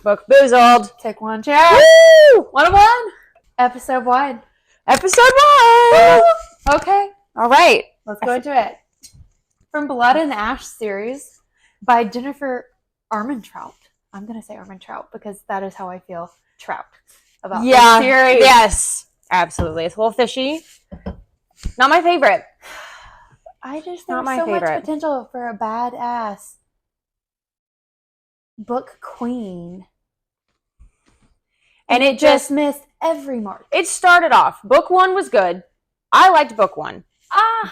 Book Boozled. Take one, chat. Woo! 101. Episode 1. Episode 1. Okay, All right. let's go into it. From Blood and Ash series by Jennifer Armentrout. I'm going to say Armentrout because that is how I feel trout about this series. Yes. Absolutely. It's a little fishy. Not my favorite. I just Not think my so favorite. much potential for a badass book queen. And it just missed every mark. It started off. Book 1 was good. I liked book 1.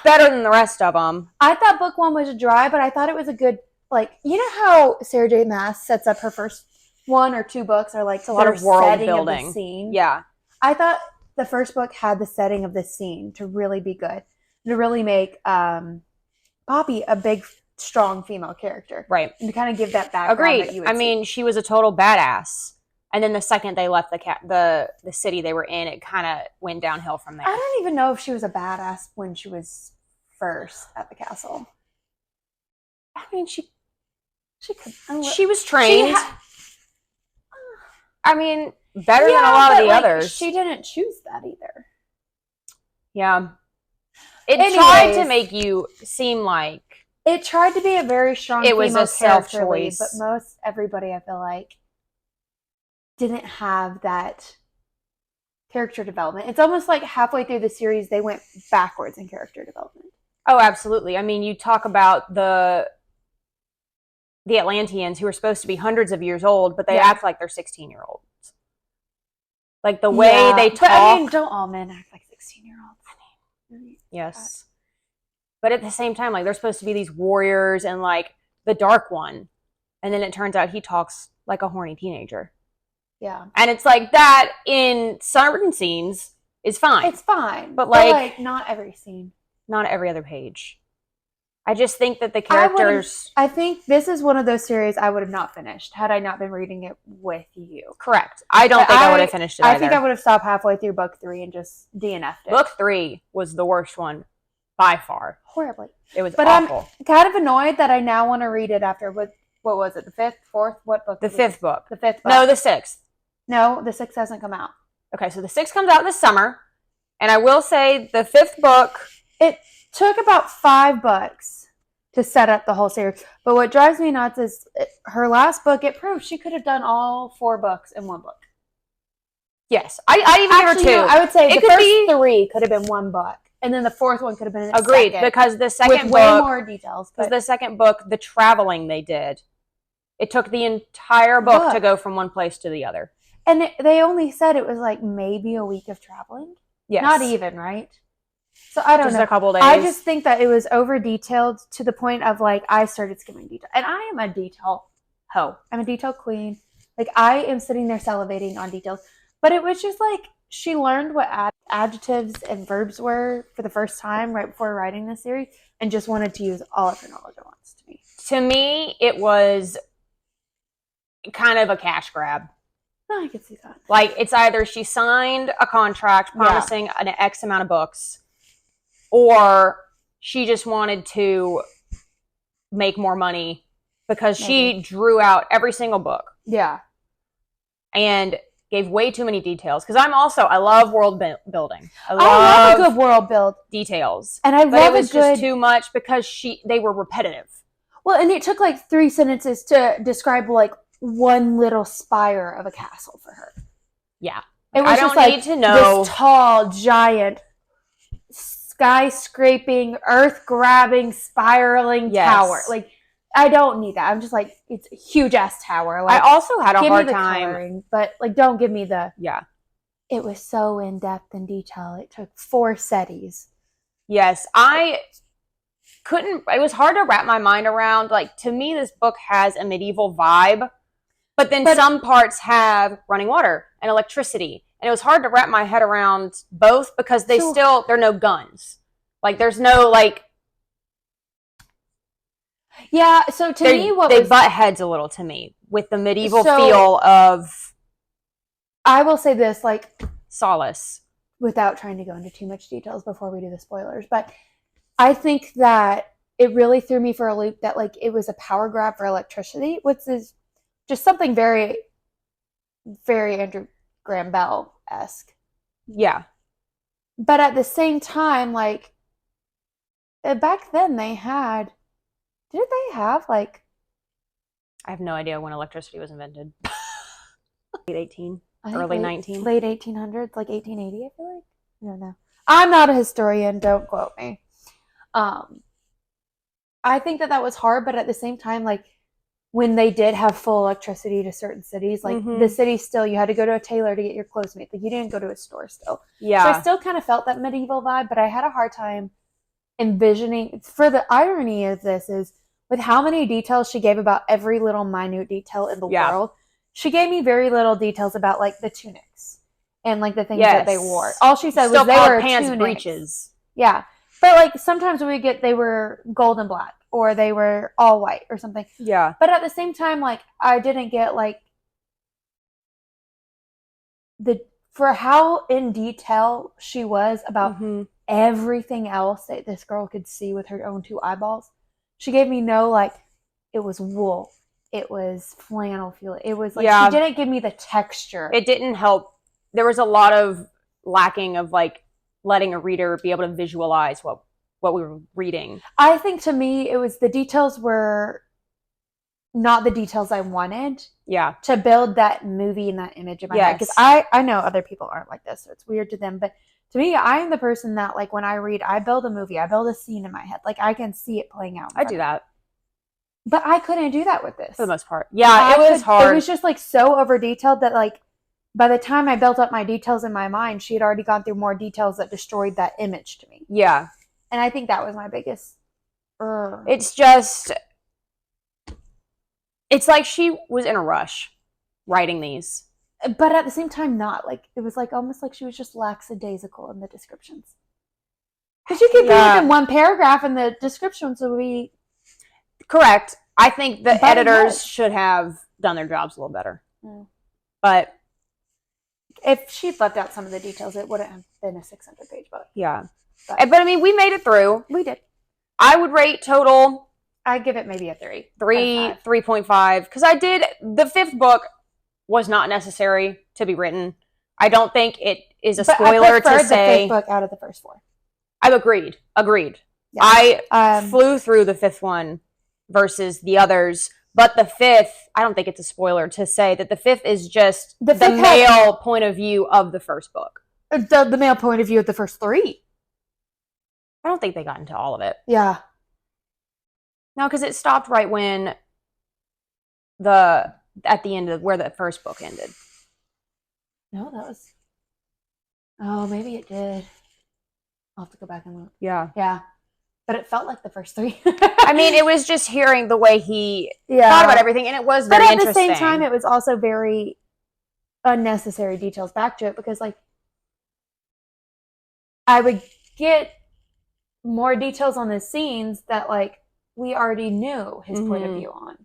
Better than the rest of them. I thought book 1 was dry, but I thought it was a good, like, you know how Sarah J. Maas sets up her first 1 or 2 books are like a lot of world setting building. Of the scene. Yeah. I thought the first book had the setting of the scene to really be good, to really make Poppy a big, strong female character. Right. And to kind of give that background. Agreed. That you would I mean, she was a total badass. And then the second they left the city they were in, it kind of went downhill from there. I don't even know if she was a badass when she was first at the castle. I mean, she was trained. I mean, better than a lot of the others. She didn't choose that either. Yeah. It tried to make you seem like it tried to be a very strong. It was a self-choice, but most everybody, I feel like, didn't have that character development. It's almost like halfway through the series they went backwards in character development. Oh, absolutely. I mean, you talk about the Atlanteans who are supposed to be hundreds of years old, but they act like they're 16-year-olds. Like the way they talk. But I mean, don't all men act like 16-year-olds? I mean, yes. But at the same time, like, they're supposed to be these warriors and, like, the dark one. And then it turns out he talks like a horny teenager. Yeah. And it's like that in certain scenes is fine. It's fine. But like not every scene. Not every other page. I just think that the characters... I think this is one of those series I would have not finished had I not been reading it with you. Correct. I don't think I would have finished it either. I think I would have stopped halfway through book 3 and just DNF'd it. Book 3 was the worst one by far. Horribly. It was awful. I'm kind of annoyed that I now want to read it after, what was it, the 5th, 4th? What book? The 5th book. The 5th book. No, the 6th. No, the 6th hasn't come out. Okay, so the 6th comes out this summer. And I will say the 5th book... It took about 5 books to set up the whole series. But what drives me nuts is her last book, it proves she could have done all 4 books in one book. Yes. I even give her 2. No, I would say the first 3 could have been one book. And then the 4th one could have been Agreed, second, because the second with book... way more details. Because the second book, the traveling they did, it took the entire book to go from one place to the other. And they only said it was like maybe a week of traveling. Yes. Not even, right? So I don't know. Just a couple days. I just think that it was over detailed to the point of like I started skimming detail. And I am a detail hoe. I'm a detail queen. Like I am sitting there salivating on details. But it was just like she learned what adjectives and verbs were for the first time right before writing this series and just wanted to use all of her knowledge at once to me. To me, it was kind of a cash grab. No, I can see that. Like, it's either she signed a contract promising an X amount of books, or she just wanted to make more money because she drew out every single book. Yeah. And gave way too many details. Because I love world building. I love a good world build. Details. And it was just too much because they were repetitive. Well, and it took like 3 sentences to describe like one little spire of a castle for her. Yeah. It was just like to know this tall, giant, skyscraping, earth-grabbing, spiraling tower. Like, I don't need that. I'm just like, it's a huge-ass tower. Like, I also had a hard time. Coloring, but, like, don't give me the... Yeah. It was so in-depth and detail. It took 4 setties. Yes. I couldn't... It was hard to wrap my mind around. Like, to me, this book has a medieval vibe, but then some parts have running water and electricity. And it was hard to wrap my head around both because there are no guns. Like, there's no, like... Yeah, so to me, they butt heads a little to me with the medieval feel of... I will say this, like... Solace. Without trying to go into too much details before we do the spoilers, but I think that it really threw me for a loop that, like, it was a power grab for electricity, which is just something very very Andrew Graham Bell-esque. Yeah. But at the same time, like, back then did they have, like, I have no idea when electricity was invented. Late 18, I think early 19. late 1800s, like 1880, I feel like. I don't know. I'm not a historian, don't quote me. I think that was hard, but at the same time, like, when they did have full electricity to certain cities, like, the city still, you had to go to a tailor to get your clothes made. Like, you didn't go to a store still. Yeah. So I still kind of felt that medieval vibe, but I had a hard time envisioning. For the irony of this is, with how many details she gave about every little minute detail in the world, she gave me very little details about, like, the tunics and, like, the things that they wore. All she said was they were pants, tunics. breeches. Yeah. But, like, sometimes we get they were gold and black, or they were all white or something. Yeah. But at the same time, like, I didn't get, like, for how in detail she was about everything else that this girl could see with her own two eyeballs. She gave me no, like, it was wool, it was flannel feel. It was like, she didn't give me the texture. It didn't help. There was a lot of lacking of, like, letting a reader be able to visualize what we were reading. I think to me, it was the details were not the details I wanted. Yeah. To build that movie and that image in my head. Because I know other people aren't like this, so it's weird to them. But to me, I am the person that, like, when I read, I build a movie. I build a scene in my head. Like, I can see it playing out. I do that. But I couldn't do that with this. For the most part. Yeah, it was hard. It was just, like, so over detailed that, like, by the time I built up my details in my mind, she had already gone through more details that destroyed that image to me. Yeah. And I think that was my biggest... It's just... It's like she was in a rush writing these. But at the same time, not. Like, it was, like, almost like she was just lackadaisical in the descriptions. Because you could be within one paragraph and the descriptions would be... Correct. I think the editors should have done their jobs a little better. Mm. But... if she'd left out some of the details, it wouldn't have been a 600-page book. Yeah. But I mean, we made it through. We did. I would rate total... I'd give it maybe a 3. 3.5. Because the 5th book was not necessary to be written. I don't think it is a spoiler to say... the 5th book out of the first 4. I've agreed. Yeah. I flew through the 5th one versus the others. But the 5th, I don't think it's a spoiler to say that the 5th is just the male point of view of the first book. The male point of view of the first 3. I don't think they got into all of it. Yeah. No, because it stopped right when at the end of where the first book ended. No, that was... oh, maybe it did. I'll have to go back and look. Yeah. Yeah. But it felt like the first 3. I mean, it was just hearing the way he thought about everything, and it was very interesting. But at the same time, it was also very unnecessary details back to it, because, like, I would get more details on the scenes that, like, we already knew his point of view on.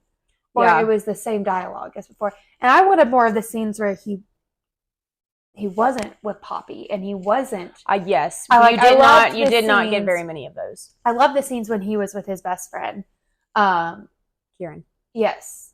Or it was the same dialogue as before. And I wanted more of the scenes where he wasn't with Poppy, and he wasn't. Yes. You did not get very many of those. I love the scenes when he was with his best friend. Kieran. Yes.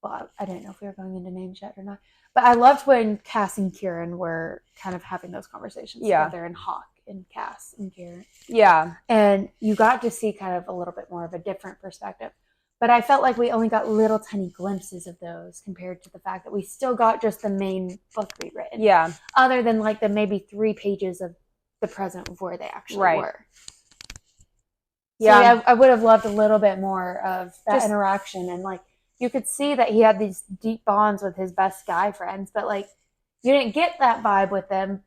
Well, I didn't know if we were going into names yet or not. But I loved when Cass and Kieran were kind of having those conversations together, and Hawk and Cass and Kieran. Yeah. And you got to see kind of a little bit more of a different perspective. But I felt like we only got little tiny glimpses of those compared to the fact that we still got just the main book rewritten. Yeah. Other than, like, the maybe 3 pages of the present of where they actually were. Yeah. So I would have loved a little bit more of that interaction. And, like, you could see that he had these deep bonds with his best guy friends, but, like, you didn't get that vibe with them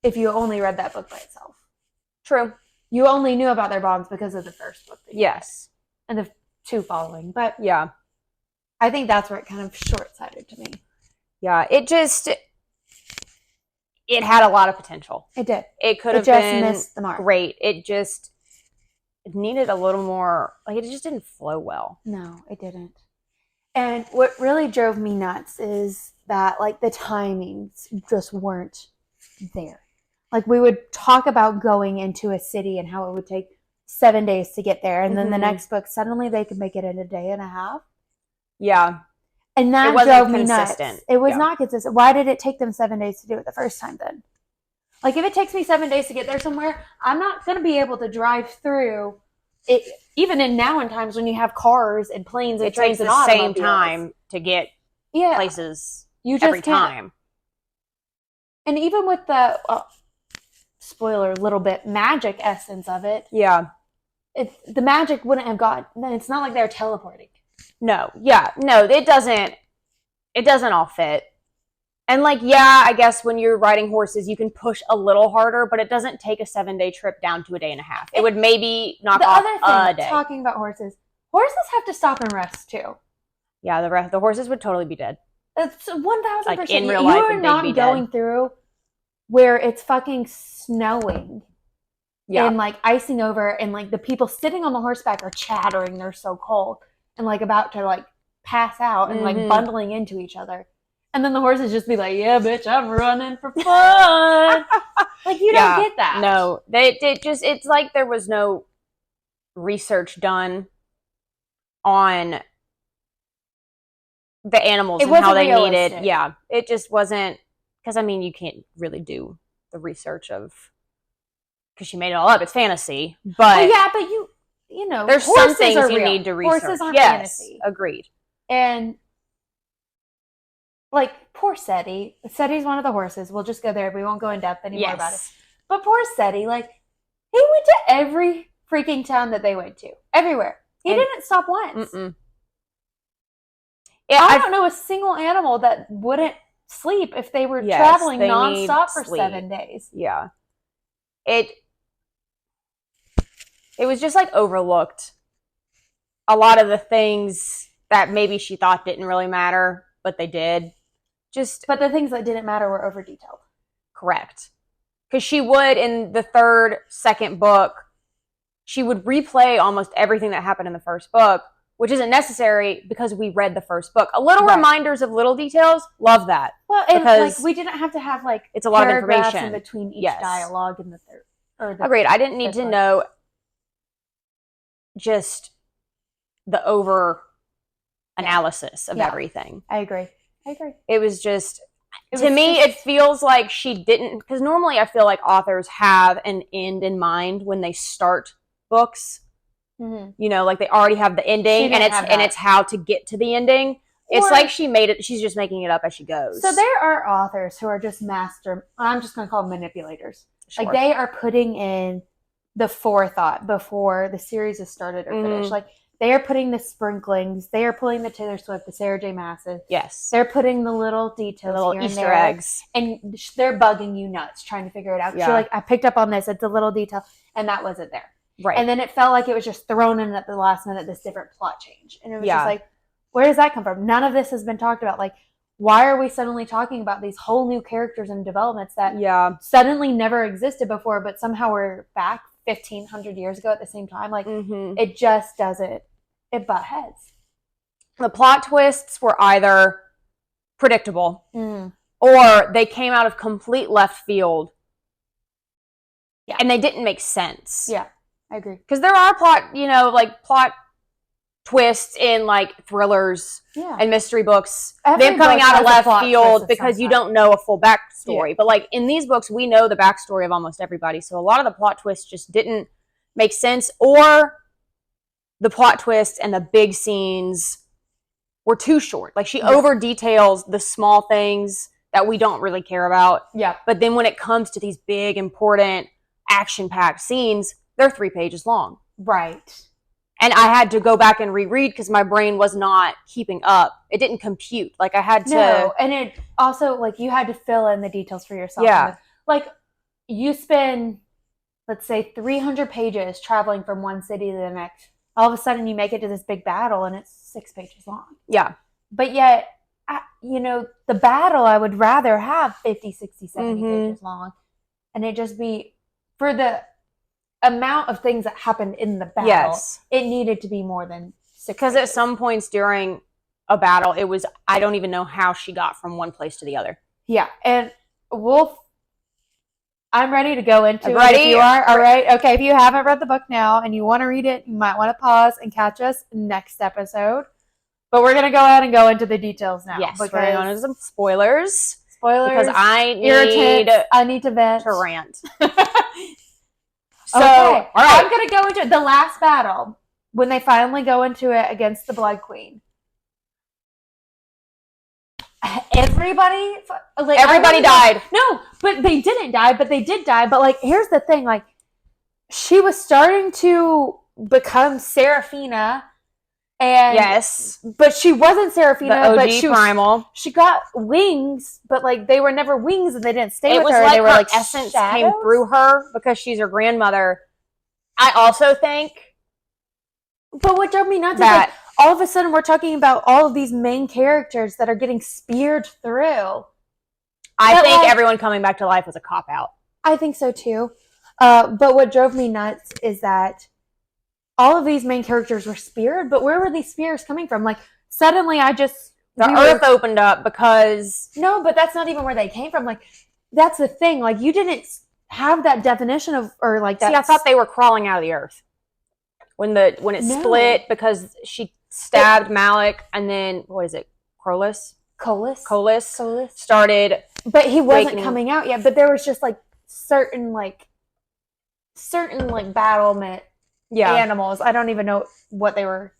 if you only read that book by itself. True. You only knew about their bonds because of the first book. Yes. And the 2 following. But yeah, I think that's where it kind of short-sighted to me. Yeah, it had a lot of potential. It did. It could have been missed the mark. Great. It needed a little more, like, it just didn't flow well. No, it didn't. And what really drove me nuts is that, like, the timings just weren't there. Like, we would talk about going into a city and how it would take 7 days to get there. And then the next book, suddenly they could make it in a day and a half. Yeah. And that drove me nuts. It was not consistent. Why did it take them 7 days to do it the first time then? Like, if it takes me 7 days to get there somewhere, I'm not going to be able to drive through it. Even in times when you have cars and planes and trains and automobiles. It takes the same time to get places every time. And even with the, spoiler, little bit magic essence of it. Yeah. The magic wouldn't have it's not like they're teleporting. No. Yeah. No, it doesn't all fit. And like, yeah, I guess when you're riding horses, you can push a little harder, but it doesn't take a 7-day trip down to a day and a half. It would maybe knock off a day. Talking about horses have to stop and rest too. Yeah, the horses would totally be dead. It's 1,000%. Like in real life, you are not going through where it's fucking snowing. Yeah. And like icing over, and like the people sitting on the horseback are chattering. They're so cold and like about to like pass out and like bundling into each other. And then the horses just be like, yeah, bitch, I'm running for fun. Like, you don't get that. No, it's like there was no research done on the animals and how they needed. Yeah, it just wasn't, because, I mean, you can't really do the research because she made it all up. It's fantasy. But but you know, there's some things you need to research. Horses aren't fantasy. Agreed. And like, poor Seti. Seti's one of the horses. We'll just go there. We won't go in depth anymore about it. But poor Seti, like, he went to every freaking town that they went to. Everywhere. He didn't stop once. Yeah, I don't know a single animal that wouldn't sleep if they were traveling nonstop for 7 days. Yeah. It was just, like, overlooked. A lot of the things that maybe she thought didn't really matter, but they did. But the things that didn't matter were over detailed. Correct. Because she would, in the second book, she would replay almost everything that happened in the first book, which isn't necessary because we read the first book. A little reminders of little details, love that. Well, and like, we didn't have to have like it's a lot of information in between each dialogue in the third. Agreed. I didn't need to know just the over analysis of everything. I agree. It was just, to me, it feels like she didn't, because normally I feel like authors have an end in mind when they start books. Mm-hmm. You know, like they already have the ending, and it's how to get to the ending. It's like she made it, she's just making it up as she goes. So there are authors who are just I'm just going to call them manipulators. Sure. Like, they are putting in the forethought before the series has started or finished. Like, they are putting the sprinklings. They are pulling the Taylor Swift, the Sarah J. Maas's. Yes. They're putting the little details, the little Easter eggs. And they're bugging you nuts trying to figure it out. Yeah. You're like, I picked up on this. It's a little detail. And that wasn't there. Right. And then it felt like it was just thrown in at the last minute, this different plot change. And it was just like, where does that come from? None of this has been talked about. Like, why are we suddenly talking about these whole new characters and developments that suddenly never existed before, but somehow we're back 1,500 years ago at the same time? Like, it just doesn't. It butt heads. The plot twists were either predictable or they came out of complete left field. Yeah. And they didn't make sense. Yeah, I agree. Because there are plot twists in like thrillers and mystery books. Them coming out of left field because you don't know a full backstory. Yeah. But like in these books, we know the backstory of almost everybody. So a lot of the plot twists just didn't make sense, or the plot twists and the big scenes were too short. Like, she over details the small things that we don't really care about. Yeah. But then when it comes to these big, important, action-packed scenes, they're 3 pages long. Right. And I had to go back and reread because my brain was not keeping up. It didn't compute. Like, I had to... No, and it also, like, you had to fill in the details for yourself. Yeah. Like, you spend, let's say, 300 pages traveling from one city to the next. All of a sudden, you make it to this big battle, and it's 6 pages long. Yeah. But yet, the battle, I would rather have 50, 60, 70 pages long. And it just be, for the amount of things that happened in the battle, it needed to be more than 6 Because at some points during a battle, it was, I don't even know how she got from one place to the other. Yeah. And I'm ready to go into it if you are. All right. Okay. If you haven't read the book now and you want to read it, you might want to pause and catch us next episode. But we're going to go ahead and go into the details now. Yes, we're going on to some spoilers. Spoilers. Because I need to vent. to rant. So, okay. All right. I'm going to go into the last battle when they finally go into it against the Blood Queen. Everybody died. No, but they didn't die, but they did die. But like, here's the thing, like, she was starting to become Seraphina, and yes, but she wasn't Seraphina. The OG but primal. She got wings, but like they were never wings, and they didn't stay with her. It was like they were her like essence shadows? came through her because she's her grandmother. I also think. But what drove me nuts is like, all of a sudden we're talking about all of these main characters that are getting speared through. I think everyone coming back to life was a cop-out. I think so too. But what drove me nuts is that all of these main characters were speared, but where were these spears coming from? Like, suddenly The earth opened up because... No, but that's not even where they came from. Like, that's the thing. Like, you didn't have that definition of, or like that... See, I thought they were crawling out of the earth. When it split because she stabbed Malik, and then what is it? Colas started, but he wasn't coming out yet. But there was just like certain battlement animals. I don't even know what they were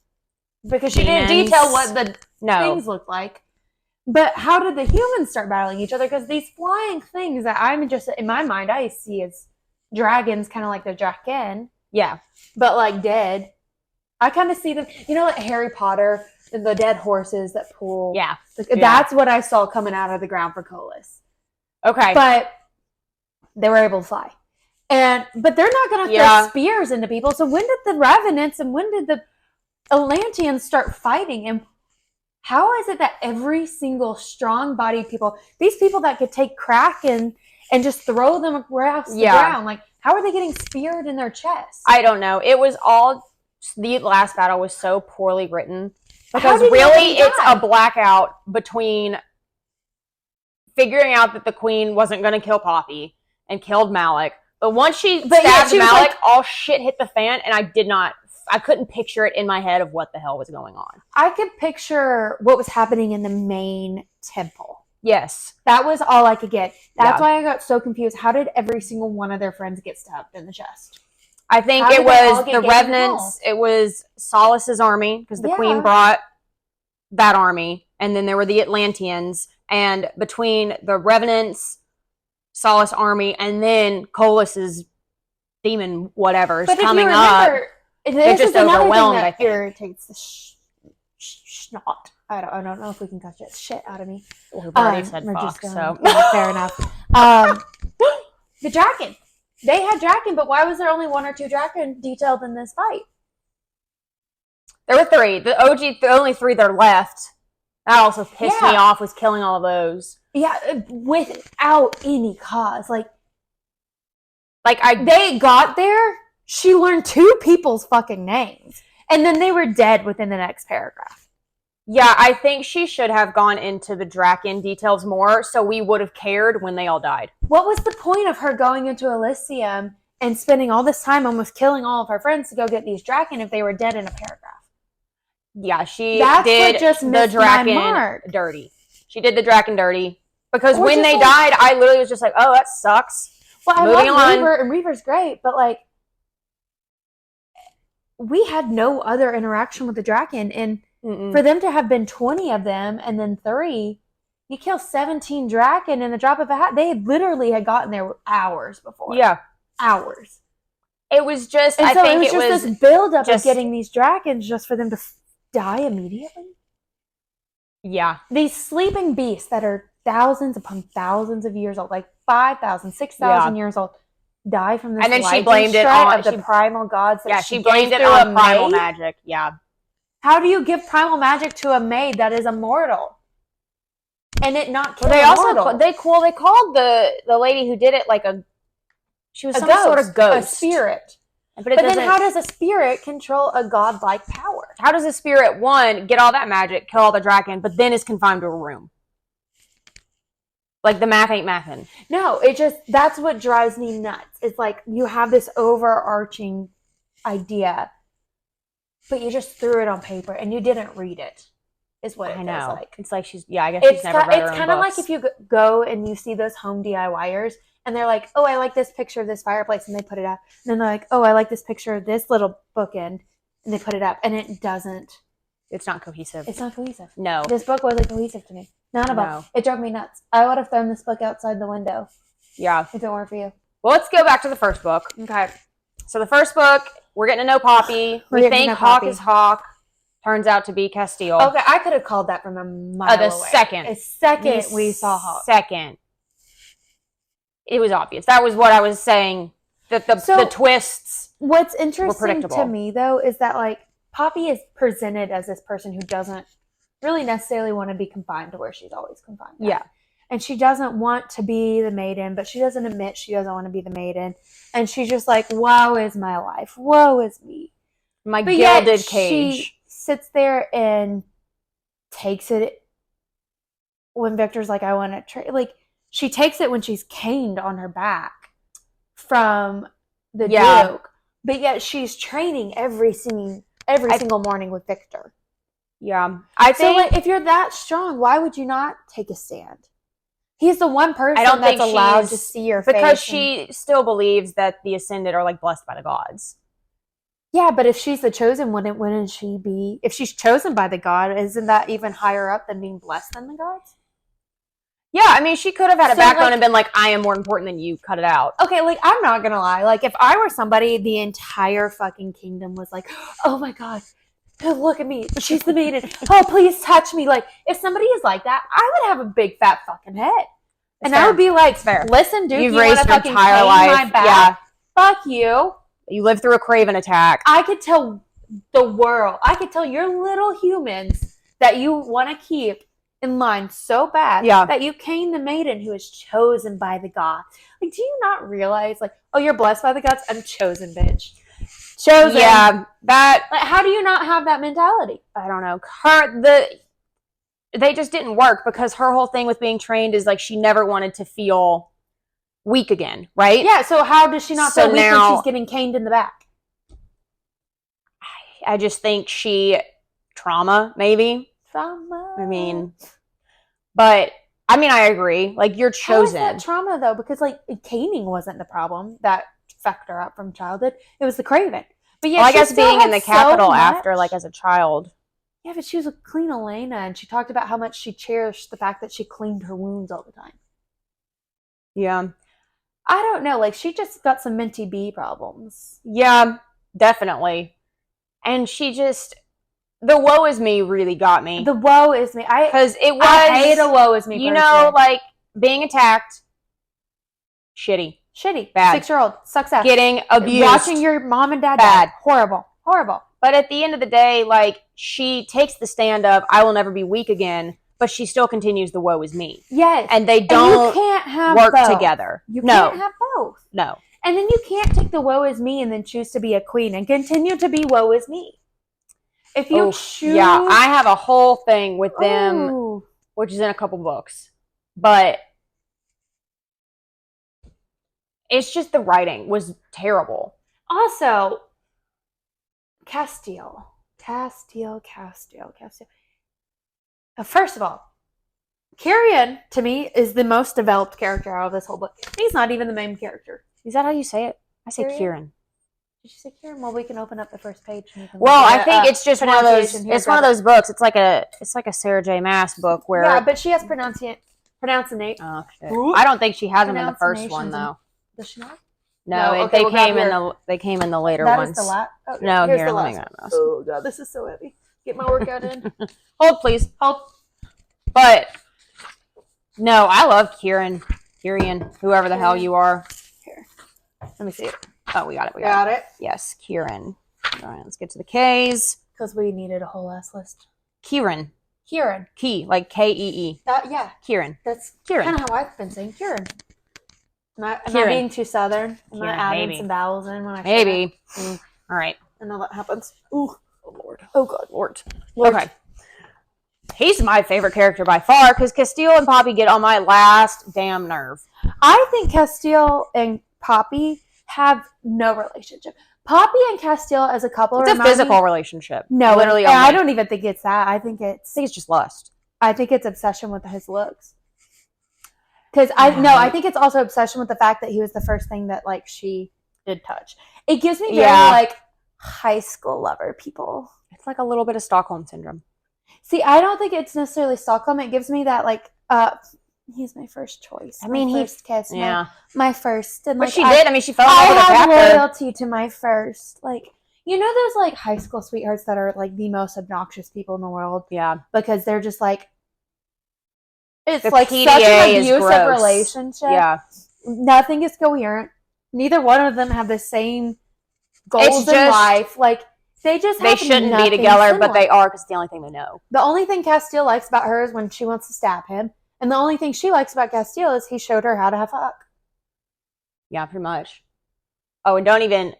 because she didn't detail what the things looked like. But how did the humans start battling each other? Because these flying things that I'm just in my mind I see as dragons, kind of like the Draken. Yeah. But like dead. I kind of see them, like Harry Potter, the dead horses that pull. Yeah. That's what I saw coming out of the ground for Colas. Okay. But they were able to fly. But they're not going to throw spears into people. So when did the Revenants and when did the Atlanteans start fighting? And how is it that every single strong-bodied people, these people that could take Kraken and just throw them across the ground, like, how are they getting speared in their chest? I don't know. It was all... The last battle was so poorly written. Because really, it's a blackout between figuring out that the queen wasn't going to kill Poppy and killed Malik. But once she stabbed Malik, all shit hit the fan, and I couldn't picture it in my head of what the hell was going on. I could picture what was happening in the main temple. Yes. That was all I could get. That's why I got so confused. How did every single one of their friends get stabbed in the chest? I think it was the Revenants. It was Solas's army, because the queen brought that army. And then there were the Atlanteans. And between the Revenants, Solas army, and then Colas's demon whatever's coming up, they're just overwhelmed. That irritates the snot. I don't know if we can cut that shit out of me. We've already said fuck, so. Fair enough. The Draken. They had Draken, but why was there only one or two Draken detailed in this fight? There were three. The only three that are left. That also pissed me off, was killing all of those. Yeah, without any cause. They got there, she learned two people's fucking names, and then they were dead within the next paragraph. Yeah, I think she should have gone into the Draken details more, so we would have cared when they all died. What was the point of her going into Elysium and spending all this time almost killing all of her friends to go get these Draken if they were dead in a paragraph? Yeah, she did the Draken dirty. She did the Draken dirty. Because when they died, I literally was just like, oh, that sucks. Well, I love Reaver, and Reaver's great, but we had no other interaction with the Draken, and for them to have been 20 of them and then 3, you kill 17 Draken in the drop of a hat. They literally had gotten there hours before. Yeah. Hours. It was just, and so it was just this build-up of getting these Drakens just for them to die immediately. Yeah. These sleeping beasts that are thousands upon thousands of years old, 5,000, 6,000 years old, die from this. And then she blamed it on the primal gods. She blamed it on primal magic. Yeah. How do you give primal magic to a maid that is immortal and it not kill? They called the lady who did it she was some sort of ghost, a spirit. But then how does a spirit control a godlike power? How does a spirit, one, get all that magic, kill all the Draken, but then is confined to a room? The math ain't mathin'. No, that's what drives me nuts. It's you have this overarching idea, but you just threw it on paper and you didn't read it. is what it I feels know. like. It's like I guess she's never read her own It's kind of like books. if you go and you see those home DIYers and they're like, oh, I like this picture of this fireplace, and they put it up. And then they're like, oh, I like this picture of this little bookend, and they put it up. And it doesn't. It's not cohesive. It's not cohesive. No. This book wasn't cohesive to me. Not at all. It drove me nuts. I would have thrown this book outside the window. Yeah. If it weren't for you. Well, let's go back to the first book. Okay. So the first book, we're getting to know Poppy. We think Hawk is Hawk. Turns out to be Castile. Okay, I could have called that from a mile away. The second we saw Hawk. Second. It was obvious. That was what I was saying. That the twists. What's interesting predictable to me, though, is that, like, Poppy is presented as this person who doesn't really necessarily want to be confined to where she's always confined. Yeah. And she doesn't want to be the maiden, but she doesn't admit she doesn't want to be the maiden. And she's just like, woe is my life. Woe is me. My gilded cage. She sits there and takes it when Victor's like, I want to trade. Like, she takes it when she's caned on her back from the Duke. But yet she's training every single morning with Victor. Yeah. I think like, if you're that strong, why would you not take a stand? He's the one person that's allowed to see your face. Because she still believes that the Ascended are like blessed by the gods. Yeah, but if she's the chosen, wouldn't she be? If she's chosen by the god, isn't that even higher up than being blessed than the gods? Yeah, I mean, she could have had a backbone and been like, I am more important than you, cut it out. Okay, like, I'm not gonna lie. Like, if I were somebody, the entire fucking kingdom was like, oh my god, look at me, she's the maiden. Oh, please touch me. Like, if somebody is like that, I would have a big fat fucking head. And I would be like, listen, dude, you've you raised your fucking entire life. My back? Yeah. Fuck you. You lived through a Craven attack. I could tell the world, I could tell your little humans that you want to keep in line so bad that you cane the maiden who is chosen by the gods. Like, do you not realize, like, oh, you're blessed by the gods? I'm chosen, bitch. Chosen. Yeah, that. Like, how do you not have that mentality? I don't know. They just didn't work because her whole thing with being trained is like she never wanted to feel weak again, right? Yeah. So how does she not feel weak when she's getting caned in the back? I just think trauma, maybe. Trauma. I mean, but I agree. Like, you're chosen. How is that trauma though? Because like caning wasn't the problem that fucked her up from childhood. It was the Craven. But yeah, I guess being in the capital after, like, as a child. Yeah, but she was with Queen Elena, and she talked about how much she cherished the fact that she cleaned her wounds all the time. Yeah. I don't know. Like, she just got some minty bee problems. Yeah, definitely. And she just... The woe is me really got me. The woe is me. Because it was... I hate a woe is me person. You know, like, being attacked. Shitty. Bad. 6-year-old. Sucks ass. Getting abused. Watching your mom and dad bad. Die. Horrible. But at the end of the day, like, she takes the stand of, I will never be weak again, but she still continues the woe is me. Yes. And they don't you can't have work both. together. You can't have both. No. And then you can't take the woe is me and then choose to be a queen and continue to be woe is me. If you choose... Yeah, I have a whole thing with them, which is in a couple books. But it's just the writing was terrible. Also... Castile. First of all, Kyrian, to me, is the most developed character out of this whole book. He's not even the main character. Is that how you say it? I say Kieran. Did you say Kieran? Well, we can open up the first page. And well, I think it's just one of those. It's one of those books. It's like a Sarah J. Maas book where. Yeah, but she has pronunciation. Oh shit! I don't think she has them in the first one though. Does she not? No, they came in the later that ones. Is the last. Oh, no, here's here, the let last me grab those. Oh god, this is so heavy. Get my workout in. Hold, please. Hold. But no, I love Kyrian, whoever the hell you are. Here, let me see it. Oh, we got it. Got it. Yes, Kyrian. All right, let's get to the K's. Because we needed a whole ass list. Kieran. Key, like K-E-E. Yeah. Kieran. That's Kieran. kind of how I've been saying Kieran. Am I being too southern? Am I adding some vowels in when I Maybe. All right. I know that happens. Ooh. Oh, Lord. Oh, God. Lord. Okay. He's my favorite character by far because Castile and Poppy get on my last damn nerve. I think Castile and Poppy have no relationship. Poppy and Castile as a couple. It's a physical relationship. No, literally. I don't even think it's that. I think it's just lust. I think it's obsession with his looks. Because I think it's also obsession with the fact that he was the first thing that like she did touch. It gives me very like high school lover people. It's like a little bit of Stockholm syndrome. See, I don't think it's necessarily Stockholm. It gives me that like he's my first choice. I mean, first kiss. Yeah, my first. And but like she did. I mean, she fell in love with I a have captor. loyalty to my first. Like, you know those like high school sweethearts that are like the most obnoxious people in the world. Yeah, because they're just like. It's the like PDA such an abusive relationship. Yeah. Nothing is coherent. Neither one of them have the same goals in life. Like, they shouldn't be together, but they are because it's the only thing they know. The only thing Castile likes about her is when she wants to stab him. And the only thing she likes about Castile is he showed her how to have fuck. Yeah, pretty much. Oh, and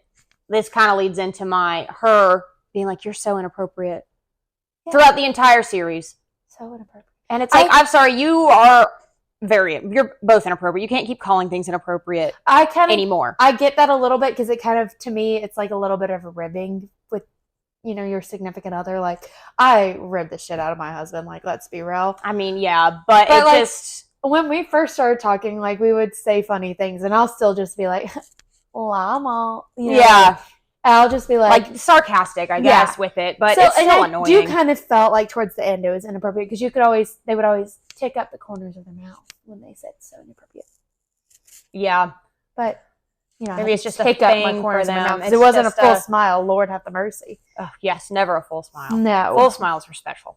this kind of leads into her being like, you're so inappropriate. Yeah. Throughout the entire series. So inappropriate. And it's like, I'm sorry, you're both inappropriate. You can't keep calling things inappropriate anymore. I get that a little bit because it kind of, to me, it's like a little bit of a ribbing with, your significant other. Like, I rib the shit out of my husband. Like, let's be real. I mean, yeah, but it like, just... When we first started talking, like, we would say funny things, and I'll still just be like, llama. Yeah. I'll just be like sarcastic, I guess, with it, but it's still annoying. I do kind of felt like towards the end it was inappropriate because they would always tick up the corners of their mouth when they said so inappropriate. Yeah, but maybe it's just a thing for them. It wasn't a full smile. Lord have the mercy. Oh, yes, never a full smile. No, full smiles were special.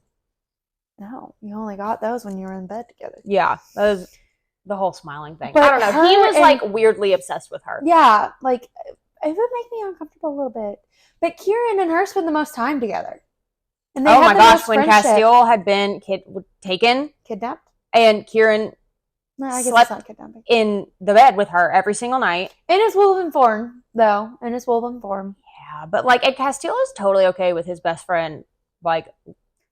No, you only got those when you were in bed together. Yeah, the whole smiling thing. But I don't know. He was like weirdly obsessed with her. Yeah, like. It would make me uncomfortable a little bit. But Kieran and her spend the most time together. And oh my gosh, when Castile had been kidnapped, and Kieran slept in the bed with her every single night. In his woven form, though. In his woven form. Yeah, but like, and Castile is totally okay with his best friend, like...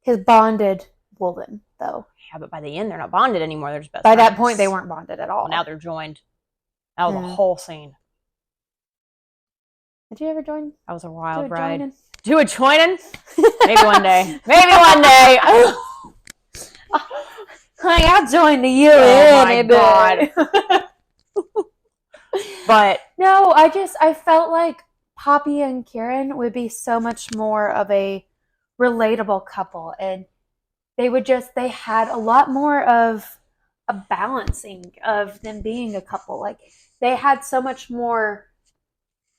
His bonded woven, though. Yeah, but by the end, they're not bonded anymore. They're just best friends. By that point, they weren't bonded at all. Well, now they're joined. That was a whole scene. Did you ever join? That was a wild ride. Do a joining? Maybe one day. Maybe one day. I'll join the UN. Oh my God. But no, I felt like Poppy and Kieran would be so much more of a relatable couple, and they had a lot more of a balancing of them being a couple. Like, they had so much more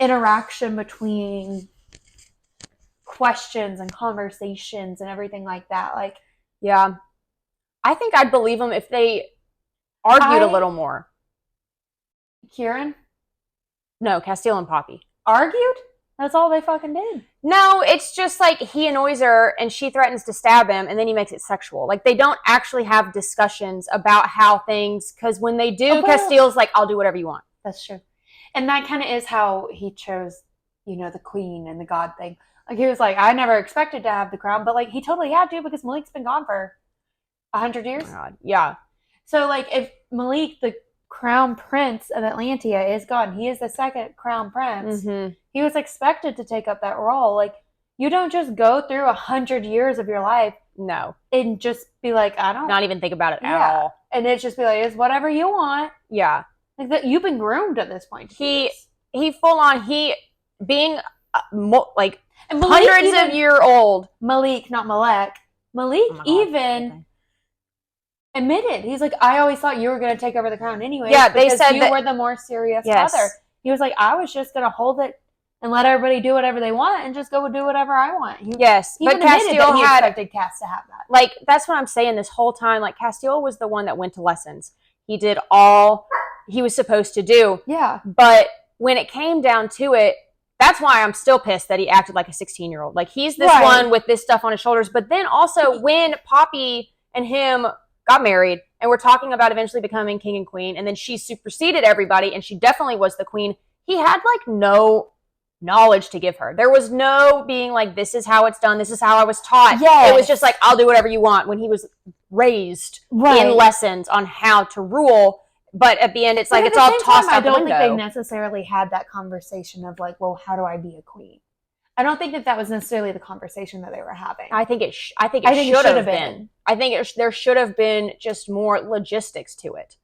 interaction between questions and conversations and everything like that. Like, yeah, I think I'd believe them if they argued a little more. Kieran? No, Castile and Poppy. Argued? That's all they fucking did. No, it's just like he annoys her and she threatens to stab him and then he makes it sexual. Like, they don't actually have discussions about how things, because when they do, Castile's like, I'll do whatever you want. That's true. And that kind of is how he chose, the queen and the god thing. Like, he was like, I never expected to have the crown, but like, he totally had to because Malik's been gone for 100 years. Oh my God. Yeah. So like, if Malik, the crown prince of Atlantia, is gone, he is the second crown prince. Mm-hmm. He was expected to take up that role. Like, you don't just go through 100 years of your life. No. And just be like, not even think about it at all. And it's just be like, it's whatever you want. Yeah. Like, that you've been groomed at this point. He full on, being like hundreds of year old. Malik, not Malek. Malik admitted, he's like, I always thought you were going to take over the crown anyway. Yeah, they said you were the more serious mother. He was like, I was just going to hold it and let everybody do whatever they want and just go do whatever I want. He but Castile expected Cass to have that. Like, that's what I'm saying this whole time. Like, Castile was the one that went to lessons. He did he was supposed to do. Yeah. But when it came down to it, that's why I'm still pissed that he acted like a 16-year-old. Like, he's this one with this stuff on his shoulders. But then also when Poppy and him got married and we're talking about eventually becoming king and queen, and then she superseded everybody and she definitely was the queen, he had like no knowledge to give her. There was no being like, this is how it's done. This is how I was taught. Yes. It was just like, I'll do whatever you want, when he was raised in lessons on how to rule. But at the end, it's But like at it's the all same tossed time, out the I don't window. think they necessarily had that conversation of like, well, how do I be a queen? I don't think that was necessarily the conversation that they were having. I think it should have been. I think there should have been just more logistics to it.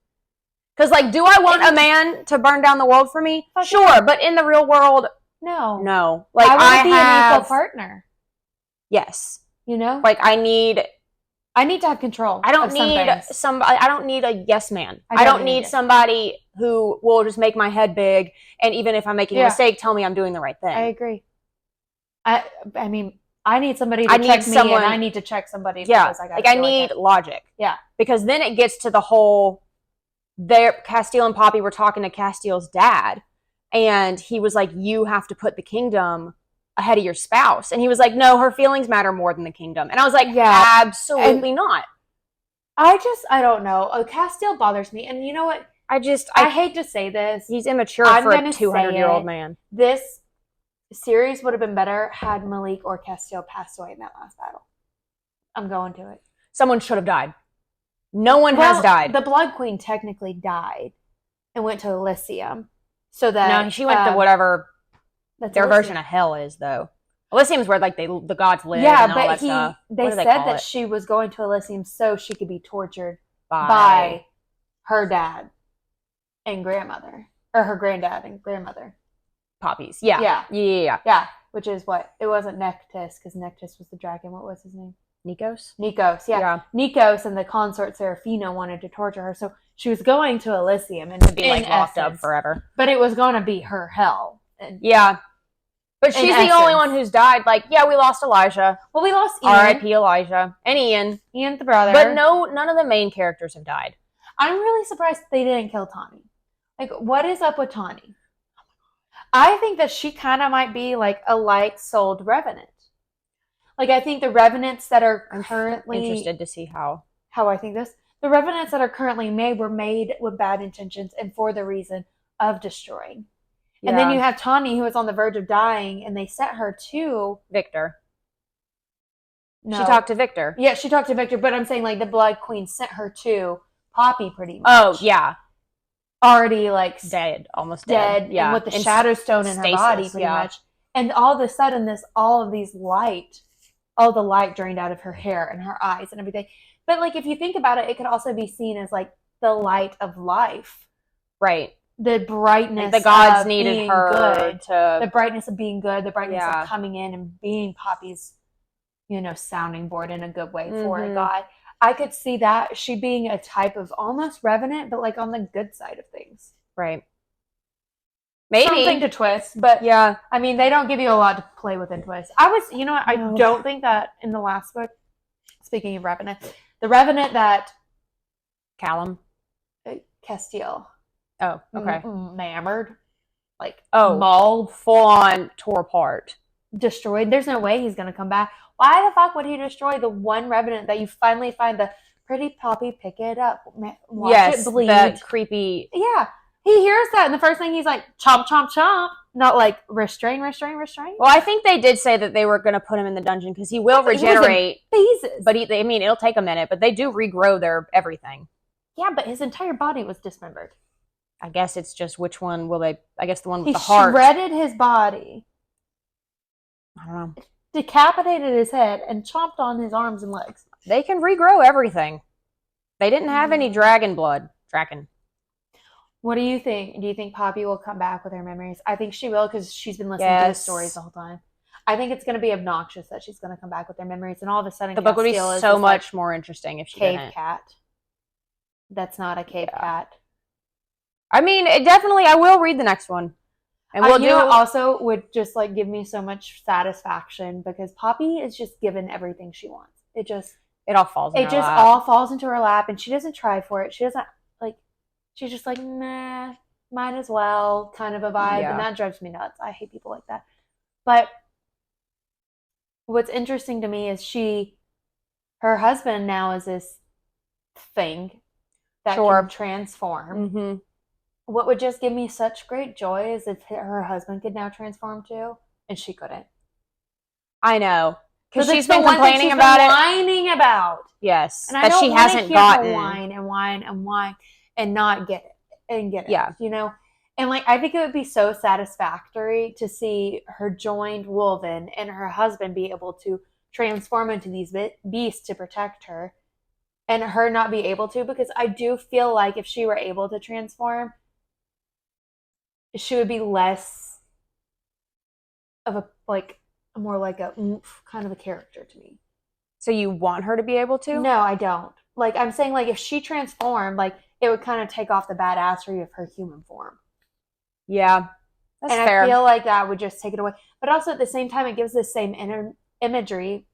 Because, like, do I want a man to burn down the world for me? Sure, but in the real world, no. Like, I want to be an equal partner. Yes. You know? Like, I need to have control. I don't need a yes man. I don't need somebody who will just make my head big, and even if I'm making a mistake, tell me I'm doing the right thing. I agree. I mean, I need somebody to check me, and I need to check somebody. Yeah, I need logic. Yeah, because then it gets to the whole. Castile and Poppy were talking to Castile's dad, and he was like, "You have to put the kingdom ahead of your spouse," and he was like, "No, her feelings matter more than the kingdom." And I was like, "Absolutely not." I don't know. Castile bothers me, and you know what? I hate to say this. He's immature for a 200-year-old man. This series would have been better had Malik or Castile passed away in that last battle. I'm going to it. Someone should have died. No one has died. The Blood Queen technically died and went to Elysium. So that no, she went to whatever their version of hell is, though. Elysium's where like the gods live. Yeah, and all that stuff. They said that she was going to Elysium so she could be tortured by her dad and grandmother, or her granddad and grandmother. Poppies. Yeah. Which is what? It wasn't Nectus, because Nectus was the dragon. What was his name? Nikos, yeah. Nikos and the consort Seraphina wanted to torture her, so she was going to Elysium and to be like locked up forever. But it was going to be her hell. But she's the only one who's died. Like, we lost Elijah. Well, we lost Ian. R.I.P. Elijah and Ian. Ian's the brother. But none of the main characters have died. I'm really surprised they didn't kill Tawny. Like, what is up with Tawny? I think that she kind of might be like a light-souled revenant. Like, I think the revenants that are currently... I'm interested to see how I think this. The revenants that are currently made were made with bad intentions and for the reason of destroying. Yeah. And then you have Tawny, who was on the verge of dying, and they sent her to... Victor. No. She talked to Victor. Yeah, she talked to Victor, but I'm saying, like, the Blood Queen sent her to Poppy, pretty much. Oh, yeah. Already, like... Almost dead. Yeah. And with the Shadow Stone in her body, pretty much. And all of a sudden, all the light drained out of her hair and her eyes and everything. But, like, if you think about it, it could also be seen as, like, the light of life. Right. The brightness like the gods needed her good. The brightness of being good, the brightness of coming in and being Poppy's, sounding board in a good way for a god. I could see that she being a type of almost revenant, but, like, on the good side of things. Right. Maybe. Something to twist, but I mean, they don't give you a lot to play with in twists. I don't think that in the last book, speaking of Revenant, the Revenant that Callum Castile. Oh, okay. Mammered. Like, mauled, full on, tore apart. Destroyed. There's no way he's going to come back. Why the fuck would he destroy the one Revenant that you finally find the pretty Poppy, pick it up, watch it bleed. That creepy. Yeah. He hears that, and the first thing he's like, chomp, chomp, chomp. Not like, restrain. Well, I think they did say that they were going to put him in the dungeon, because he will regenerate. Phases. But it'll take a minute, but they do regrow their everything. Yeah, but his entire body was dismembered. I guess it's just which one will they, I guess the one with the heart. He shredded his body. I don't know. Decapitated his head and chomped on his arms and legs. They can regrow everything. They didn't have any dragon blood. What do you think? Do you think Poppy will come back with her memories? I think she will, because she's been listening to the stories the whole time. I think it's going to be obnoxious that she's going to come back with her memories, and all of a sudden the book would be so much more interesting if she didn't. Cave cat. That's not a cave cat. I mean, I will read the next one. And also would just like give me so much satisfaction, because Poppy is just given everything she wants. It all falls in her lap. All falls into her lap, and she doesn't try for it. She doesn't she's just like, nah, might as well, kind of a vibe. And that drives me nuts. I hate people like that. But what's interesting to me is her husband now is this thing that can transform. Mm-hmm. What would just give me such great joy is if her husband could now transform too, and she couldn't. I know. Because she's been complaining about it. Whining about. Yes. And that she hasn't gotten. Whine and not get it. and get it. Yeah. You know? And like I think it would be so satisfactory to see her joined Wolven and her husband be able to transform into these beasts to protect her, and her not be able to, because I do feel like if she were able to transform, she would be less of a more like a kind of a character to me. So you want her to be able to? No, I don't. Like I'm saying, like if she transformed, like it would kind of take off the badassery of her human form. Yeah, that's and fair. I feel like that would just take it away. But also at the same time, it gives the same imagery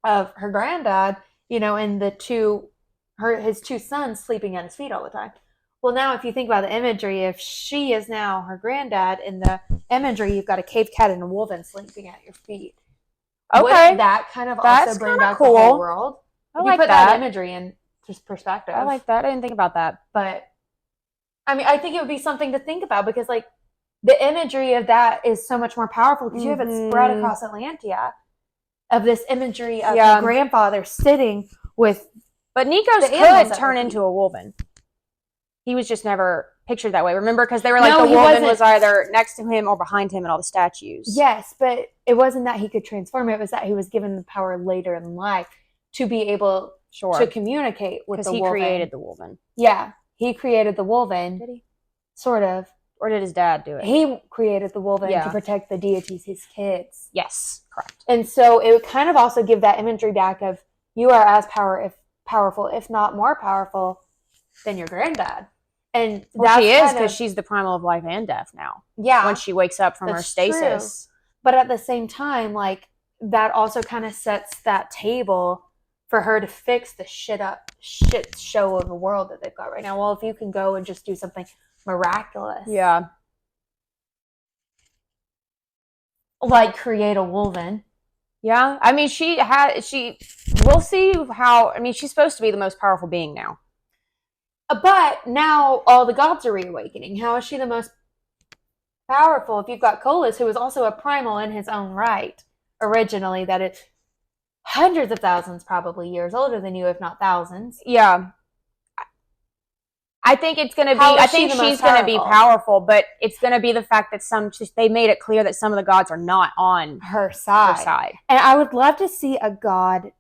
of her granddad, and his two sons sleeping at his feet all the time. Well, now if you think about the imagery, if she is now her granddad, in the imagery, you've got a cave cat and a wolven sleeping at your feet. Okay. Wouldn't that kind of also bring back the whole world? I if like you put that imagery in perspective. I like that. I didn't think about that. But I mean, I think it would be something to think about, because like the imagery of that is so much more powerful, because you have it spread across Atlantia, of this imagery of the grandfather sitting with. But Nikos could turn into a wolven. He was just never pictured that way. Remember? Because they were like, the wolven was either next to him or behind him in all the statues. Yes, but it wasn't that he could transform. It was that he was given the power later in life to be able to communicate with the wolven. Because he created the wolven. Yeah, he created the wolven. Did he? Sort of. Or did his dad do it? He created the wolven to protect the deities, his kids. Yes, correct. And so it would kind of also give that imagery back of, you are as powerful, if not more powerful, than your granddad. And she is, because she's the primal of life and death now. Yeah. When she wakes up from her stasis. True. But at the same time, like, that also kind of sets that table for her to fix the shit show of the world that they've got right now. Well, if you can go and just do something miraculous. Yeah. Like create a wolven. Yeah. I mean, we'll see how, I mean, she's supposed to be the most powerful being now. But now all the gods are reawakening. How is she the most powerful if you've got Colas, who was also a primal in his own right, originally, that is hundreds of thousands, probably years older than you, if not thousands. Yeah. I think it's going to be, I think she's going to be powerful, but it's going to be the fact that they made it clear that some of the gods are not on her side. And I would love to see a god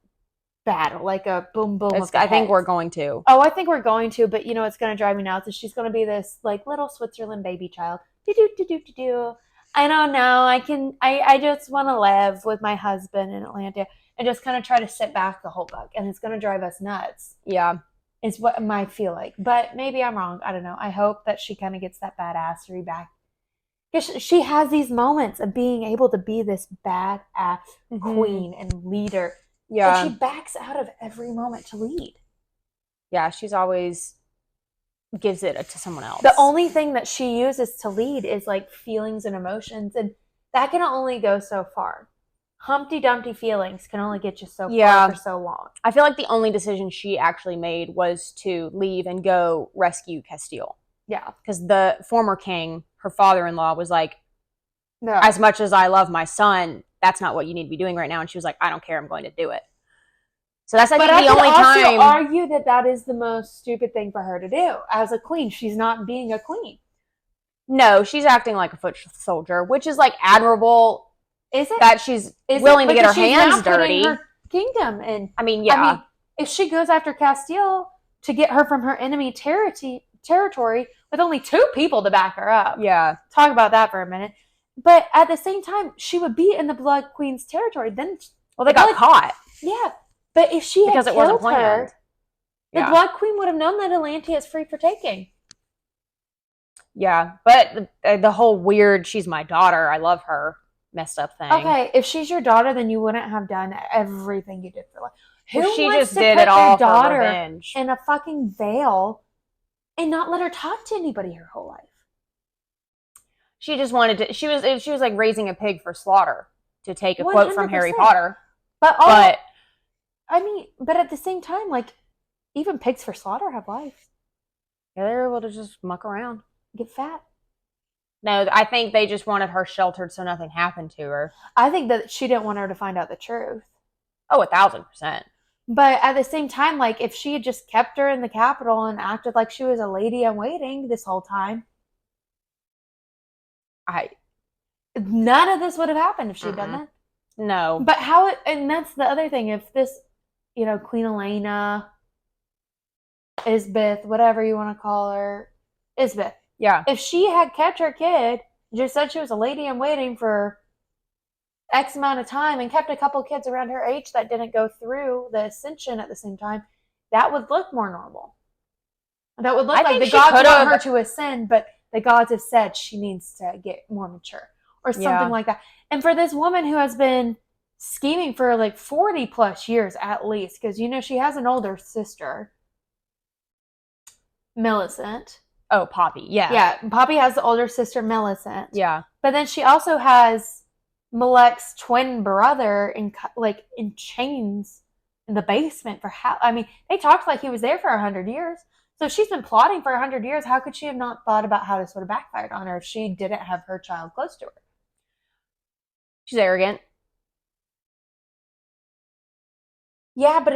battle, like a boom boom. I think we're going to. Oh, I think we're going to, but it's going to drive me nuts. She's going to be this like little Switzerland baby child. I don't know. I just want to live with my husband in Atlanta and just kind of try to sit back the whole book, and it's going to drive us nuts. Yeah. Is what it might feel like. But maybe I'm wrong. I don't know. I hope that she kind of gets that badassery back. Because she has these moments of being able to be this badass queen and leader. Yeah. And she backs out of every moment to lead. Yeah, she's always gives it to someone else. The only thing that she uses to lead is like feelings and emotions. And that can only go so far. Humpty Dumpty feelings can only get you so far for so long. I feel like the only decision she actually made was to leave and go rescue Castile. Yeah. Because the former king, her father-in-law, was like, no. As much as I love my son, that's not what you need to be doing right now. And she was like, I don't care, I'm going to do it. So that's, I think, the only time. I also argue that is the most stupid thing for her to do. As a queen, she's not being a queen. No, she's acting like a foot soldier, which is like admirable. Is it? That she's willing to get her hands dirty. Her kingdom. And I mean, yeah. If she goes after Castile to get her from her enemy territory with only 2 people to back her up. Yeah. Talk about that for a minute. But at the same time, she would be in the Blood Queen's territory. Then, they got caught. Yeah. But if she had killed her, the Blood Queen would have known that Atlantia is free for taking. Yeah. But the whole weird, she's my daughter, I love her, messed up thing. Okay, if she's your daughter, then you wouldn't have done everything you did for life. She just did it all for revenge. In a fucking veil and not let her talk to anybody her whole life. She just wanted to. She was like raising a pig for slaughter, to take a quote from Harry Potter. But at the same time, like, even pigs for slaughter have life. Yeah, they're able to just muck around, get fat. No, I think they just wanted her sheltered so nothing happened to her. I think that she didn't want her to find out the truth. Oh, 1,000%. But at the same time, like, if she had just kept her in the Capitol and acted like she was a lady in waiting this whole time, none of this would have happened if she'd done that. No. But and that's the other thing, if this, Queen Elena, Isbeth, whatever you want to call her, Isbeth. Yeah. If she had kept her kid, just said she was a lady in waiting for X amount of time and kept a couple kids around her age that didn't go through the ascension at the same time, that would look more normal. That would look like the gods want her to ascend, but the gods have said she needs to get more mature or something like that. And for this woman who has been scheming for like 40 plus years at least, because she has an older sister, Millicent. Oh, Poppy. Yeah. Yeah, Poppy has the older sister, Millicent. Yeah. But then she also has Malek's twin brother in chains in the basement for they talked like he was there for 100 years. So if she's been plotting for 100 years, how could she have not thought about how this would have backfired on her if she didn't have her child close to her? She's arrogant. Yeah, but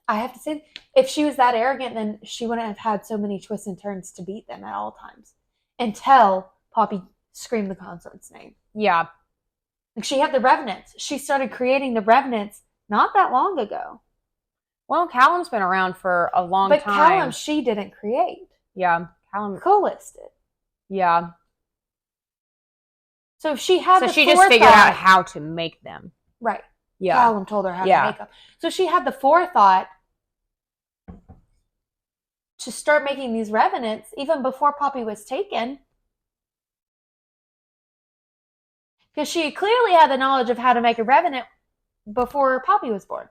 I have to say, if she was that arrogant, then she wouldn't have had so many twists and turns to beat them at all times until Poppy screamed the consort's name. Yeah. She had the Revenants. She started creating the Revenants not that long ago. Well, Callum's been around for a long time. But Callum, she didn't create. Yeah. Callum. Coolest did. Yeah. So if she had she just figured out how to make them. Right. Yeah. Callum told her how to make them. So she had the forethought to start making these Revenants even before Poppy was taken. Because she clearly had the knowledge of how to make a Revenant before Poppy was born.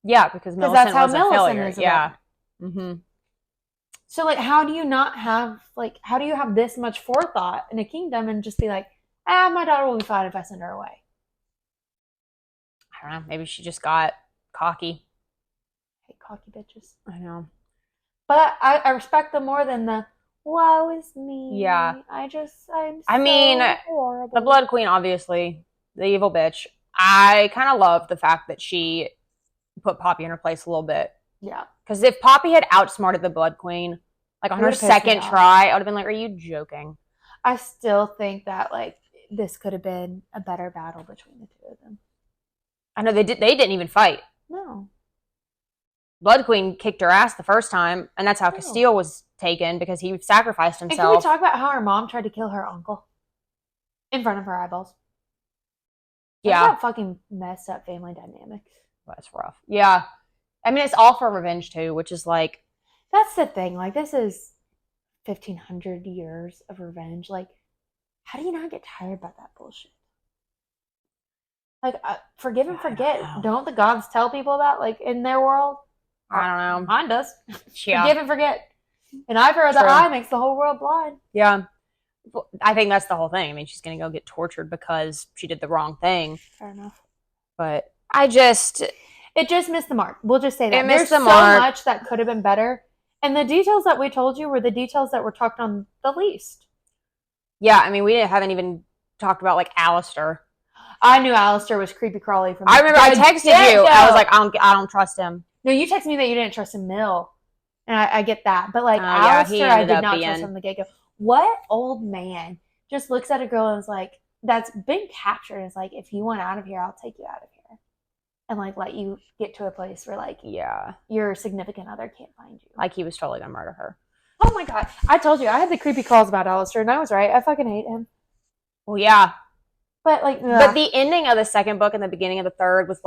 Yeah, because Millicent that's how was a Millicent failure. is. Yeah. Mm-hmm. So, how do you have this much forethought in a kingdom and just be like, my daughter will be fine if I send her away? I don't know. Maybe she just got cocky. I hate cocky bitches. I know. But I respect them more than the, woe is me. Yeah. I'm so horrible. The Blood Queen, obviously, the evil bitch. I kind of love the fact that she put Poppy in her place a little bit. Yeah. Because if Poppy had outsmarted the Blood Queen, on her second try, I would have been like, are you joking? I still think that, this could have been a better battle between the two of them. I know they didn't even fight. No. Blood Queen kicked her ass the first time, and that's how Castile was taken, because he sacrificed himself. And can we talk about how her mom tried to kill her uncle? In front of her eyeballs. Yeah. That's that fucking messed up family dynamic. That's rough. Yeah. It's all for revenge, too, which is That's the thing. This is 1,500 years of revenge. How do you not get tired by that bullshit? Forgive and forget. Don't the gods tell people that, in their world? I don't know. Mine does. Yeah. Forgive and forget. An eye for the eye makes the whole world blind. Yeah. I think that's the whole thing. She's going to go get tortured because she did the wrong thing. Fair enough. But it just missed the mark. We'll just say that. There's so much that could have been better. And the details that we told you were the details that were talked on the least. Yeah, we haven't even talked about, Alistair. I knew Alistair was creepy crawly from I remember I texted you. I was like, I don't trust him. No, you texted me that you didn't trust him, Mill. And I get that. But, Alistair, I did not trust from the get-go. What old man just looks at a girl and is like, that's been captured, and is like, if you want out of here, I'll take you out of here. And, let you get to a place where, your significant other can't find you. He was totally going to murder her. Oh, my God. I told you. I had the creepy calls about Alistair, and I was right. I fucking hate him. Well, yeah. But, But the ending of the second book and the beginning of the third was,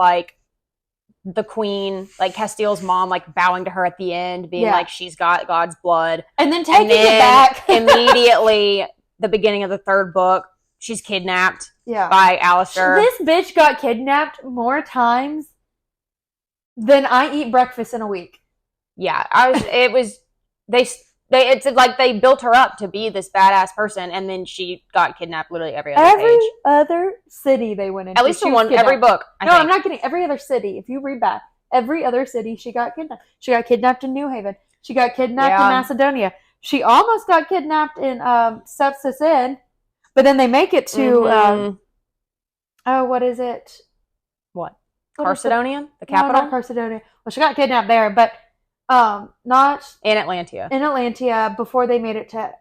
the queen, Castile's mom, bowing to her at the end, being she's got God's blood. And then taking it back. Immediately, the beginning of the third book, she's kidnapped by Alistair. This bitch got kidnapped more times than I eat breakfast in a week. Yeah, it's they built her up to be this badass person, and then she got kidnapped literally every other page. Other city they went into. At least in every book. I'm not kidding. Every other city. If you read back, every other city she got kidnapped. She got kidnapped in New Haven. She got kidnapped in Macedonia. She almost got kidnapped in Sepsis Inn, but then they make it to what is it? What? Carcedonia, the No, capital, not Carcedonia. Well, she got kidnapped there, but not in Atlantia. in Atlantia before they made it to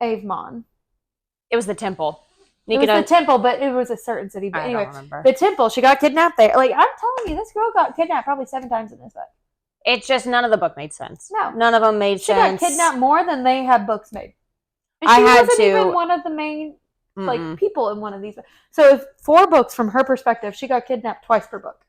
Avon. It was the temple. It was the temple, but it was a certain city. But anyway, don't remember. the temple, she got kidnapped there. Like, I'm telling you, this girl got kidnapped probably 7 times in this book. It's just none of the book made sense. No. None of them made She sense. got kidnapped more than they had books made. And I she had wasn't to- even one of the main people in one of these. So if 4 books from her perspective, she got kidnapped twice per book.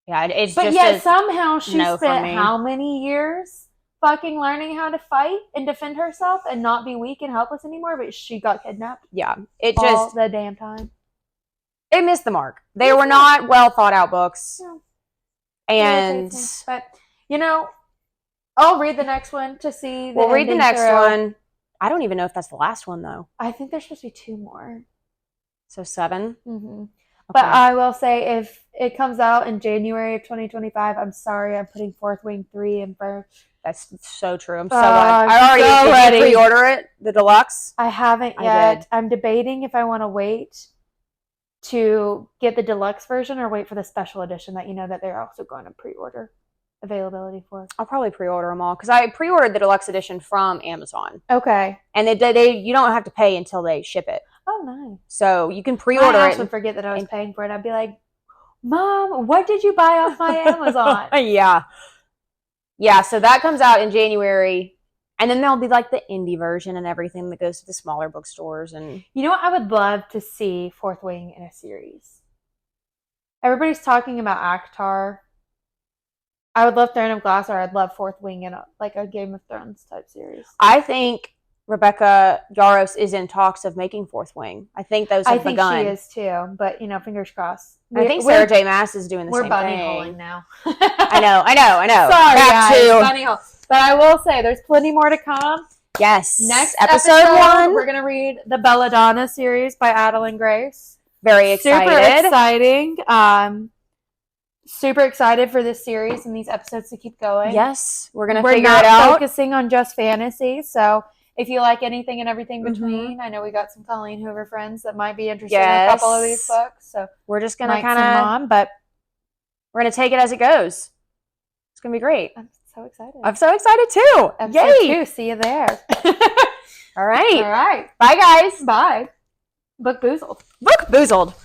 Yeah, it's But just yet somehow she no for spent me. how many years fucking learning how to fight and defend herself and not be weak and helpless anymore, but she got kidnapped yeah, it all just the damn time. it missed the mark. They were not well thought out books. No. And But you know, I'll read the next one to see. We'll read the ending next through. one. I don't even know if that's the last one though. I think there's supposed to be 2 more. So 7. Mm-hmm. Okay. But I will say, if it comes out in January of 2025, I'm sorry, I'm putting Fourth Wing 3 in first. That's so true. I'm so glad. I already so did ready. you pre-order it, the deluxe. I haven't I yet. did. I'm debating if I want to wait to get the deluxe version or wait for the special edition that that they're also going to pre-order availability for. I'll probably pre-order them all because I pre-ordered the deluxe edition from Amazon, Okay. and they you don't have to pay until they ship it. Oh, nice. So you can My pre-order house it. would forget that I was paying for it. I'd be like, Mom, what did you buy off my Amazon? Yeah. So that comes out in January, and then there'll be like the indie version and everything that goes to the smaller bookstores. And You know what I would love to see Fourth Wing in a series? Everybody's talking about Akhtar. I would love Throne of Glass, or I'd love Fourth Wing in a Game of Thrones type series. I think Rebecca Yarros is in talks of making Fourth Wing. I think those have begun. I think she is too, but fingers crossed. I think Sarah J. Maas is doing the same thing. We're bunny holing now. I know. Sorry, Back guys, to bunny hole. But I will say, there's plenty more to come. yes. Next episode 1. we're gonna read the Belladonna series by Adeline Grace. Very excited. Super exciting. Super excited for this series and these episodes to keep going. Yes, we're gonna We're figure not it out. focusing on just fantasy, so if you like anything and everything between, I know we got some Colleen Hoover friends that might be interested in a couple of these books. So we're just gonna but we're gonna take it as it goes. It's gonna be great. I'm so excited. I'm so excited too. Episode Yay! 2, see you there. All right. All right. Bye, guys. Bye. Book Boozled. Book boozled.